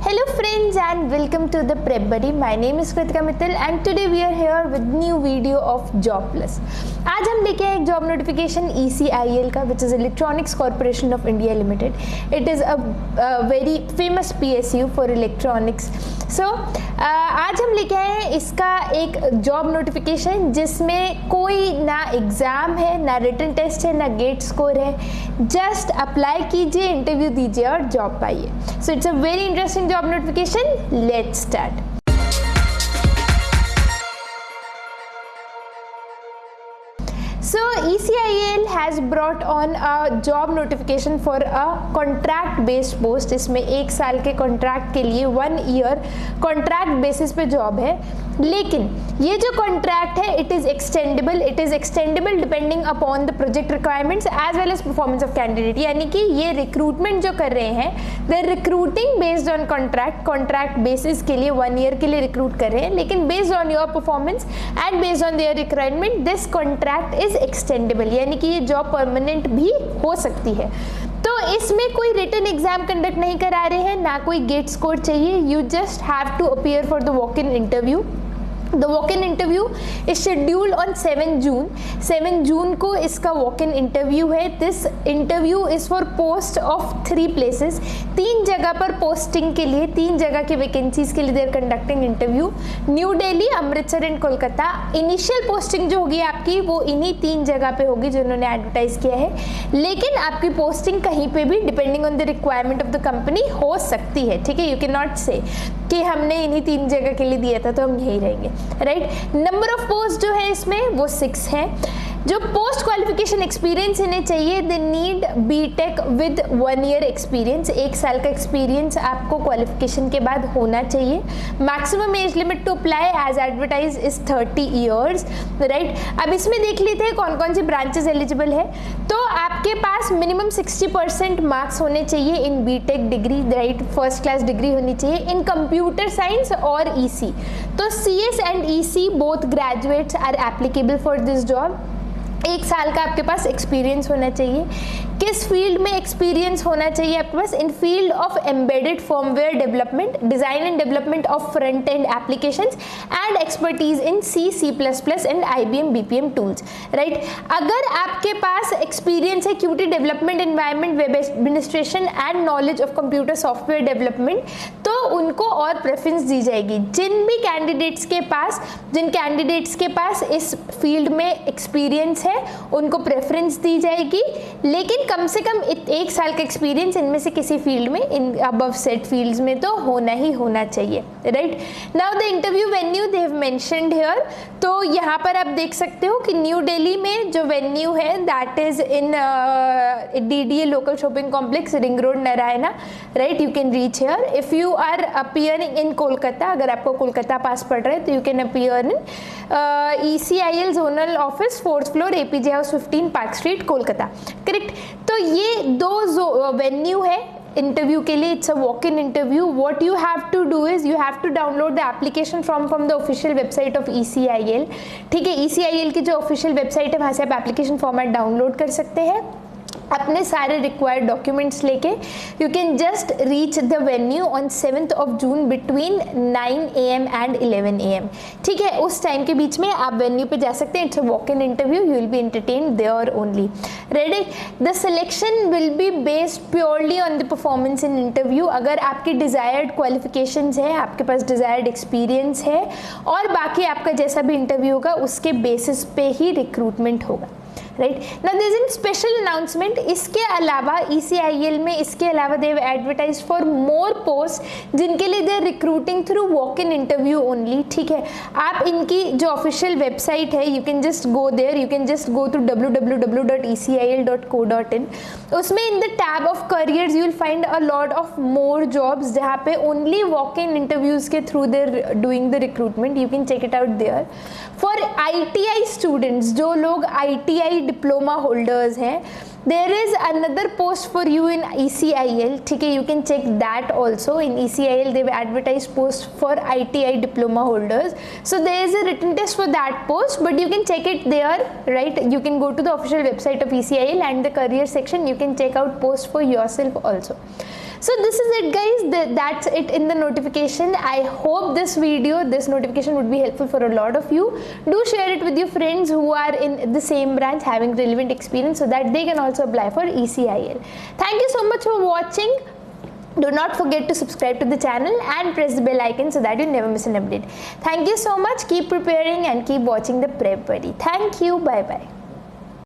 Hello friends and welcome to the Prep Buddy. My name is Kritika Mittal and today we are here with new video of Job Plus. आज हम लेके आए एक job notification ECIL का which is Electronics Corporation of India Limited. It is a very famous PSU for electronics. So आज हम लेके आए हैं इसका एक जॉब नोटिफिकेशन जिसमें कोई ना एग्ज़ाम है, ना रिटन टेस्ट है, ना गेट स्कोर है. जस्ट अप्लाई कीजिए, इंटरव्यू दीजिए और जॉब पाइए. So it's a very interesting job notification. Let's start. So ECIL has brought on a job notification for a contract based post. इसमें 1 साल के कॉन्ट्रैक्ट के लिए 1 ईयर कॉन्ट्रैक्ट बेसिस पे जॉब है. लेकिन ये जो कॉन्ट्रैक्ट है it is extendable depending upon the project requirements as well as performance of candidate. यानी कि ये रिक्रूटमेंट जो कर रहे हैं they recruiting based on contract basis के लिए 1 ईयर के लिए रिक्रूट कर रहे हैं. लेकिन based on your performance and based on their requirement this contract is extendable. यानी कि ये जॉब परमानेंट भी हो सकती है. तो इसमें कोई रिटन एग्जाम कंडक्ट नहीं करा रहे हैं, ना कोई गेट स्कोर चाहिए. You just have to appear for the walk in interview. The walk-in interview is scheduled on 7 June. 7 June को इसका walk-in interview है. This interview is for post of 3 places. 3 जगह पर पोस्टिंग के लिए, 3 जगह की वैकेंसीज के लिए they are conducting interview. New Delhi, Amritsar and Kolkata. Initial posting जो होगी आपकी वो इन्हीं 3 जगह पे होगी जिन्होंने एडवर्टाइज किया है. लेकिन आपकी पोस्टिंग कहीं पे भी depending on the requirement of the company हो सकती है. ठीक है, यू कैन नॉट से कि हमने इन्हीं 3 जगह के लिए दिया था तो हम यहीं रहेंगे. राइट. नंबर ऑफ पोस्ट जो है इसमें वो 6 है. जो पोस्ट क्वालिफिकेशन एक्सपीरियंस इन्हें चाहिए they need BTech with 1 year experience. 1 साल का एक्सपीरियंस आपको क्वालिफिकेशन के बाद होना चाहिए. Maximum age limit to apply as advertise is 30 years. Right. अब इसमें देख लेते हैं कौन कौन सी ब्रांचेस एलिजिबल है. तो आपके पास मिनिमम 60% मार्क्स होने चाहिए in BTech degree. Right. First class degree होनी चाहिए इन कंप्यूटर साइंस और EC. तो CS and EC both graduates are applicable for this job. 1 साल का आपके पास एक्सपीरियंस होना चाहिए. किस फील्ड में एक्सपीरियंस होना चाहिए आपके पास? In field of embedded firmware development, design and development of front end applications and expertise in C++ and IBM BPM tools. Right. अगर आपके पास एक्सपीरियंस है QT development environment, web administration and knowledge of computer software development तो उनको और preference दी जाएगी. जिन candidates के पास इस फील्ड में एक्सपीरियंस है उनको प्रेफरेंस दी जाएगी. लेकिन कम से कम 1 साल का एक्सपीरियंस इनमें से किसी फील्ड में, इन अबव सेट फील्ड्स में तो होना ही होना चाहिए. Right. Now the interview venue they have mentioned here. तो यहाँ पर आप देख सकते हो कि न्यू दिल्ली में जो वेन्यू है that is in DDA local shopping complex, ring road, Naraina. Right. You can reach here. If you are appearing in Kolkata, अगर आपको कोलकाता पास पड़ रहा है तो you can appear in ECIL zonal office 4th floor APJ house 15 park street Kolkata. Correct. तो ये 2 venue है इंटरव्यू के लिए. It's a walk in interview. What you have to do is you have to download the application from the official website of ECIL. ठीक है. ECIL की जो official website है वहाँ से आप एप्लीकेशन फॉर्मेट डाउनलोड कर सकते हैं. अपने सारे रिक्वायर्ड डॉक्यूमेंट्स लेके you can just reach the venue on 7th of June between 9 AM and 11 AM. ठीक है. उस टाइम के बीच में आप वेन्यू पे जा सकते हैं. It's a walk in interview. You will be entertained there only. Ready. The selection will be based purely on the performance in interview. अगर आपकी डिजायर्ड क्वालिफिकेशंस है, आपके पास डिजायर्ड एक्सपीरियंस है और बाकी आपका जैसा भी इंटरव्यू होगा उसके बेसिस पे ही रिक्रूटमेंट होगा. Right. Now there is an special announcement. इसके अलावा ECIL में इसके अलावा they have advertise for more post जिनके लिए they are recruiting through walk in interview only. ठीक है. आप इनकी जो ऑफिशियल वेबसाइट है you can just go there. You can just go to www.ecil.co.in. उसमें in the tab of careers you will find a lot of more jobs जहाँ पे only walk in interviews के through they're doing the recruitment. You can check it out there. For ITI students, जो लोग ITI diploma holders हैं, there is another post for you in ECIL. ठीक है. You can check that also. In ECIL they have advertised post for ITI diploma holders. So there is a written test for that post, but you can check it there. Right. You can go to the official website of ECIL and the career section. You can check out post for yourself also. So this is it guys, that's it in the notification. I hope this notification would be helpful for a lot of you. Do share it with your friends who are in the same branch having relevant experience so that they can also apply for ECIL. Thank you so much for watching. Do not forget to subscribe to the channel and press the bell icon so that you never miss an update. Thank you so much. Keep preparing and keep watching the Prep Buddy. Thank you. Bye bye.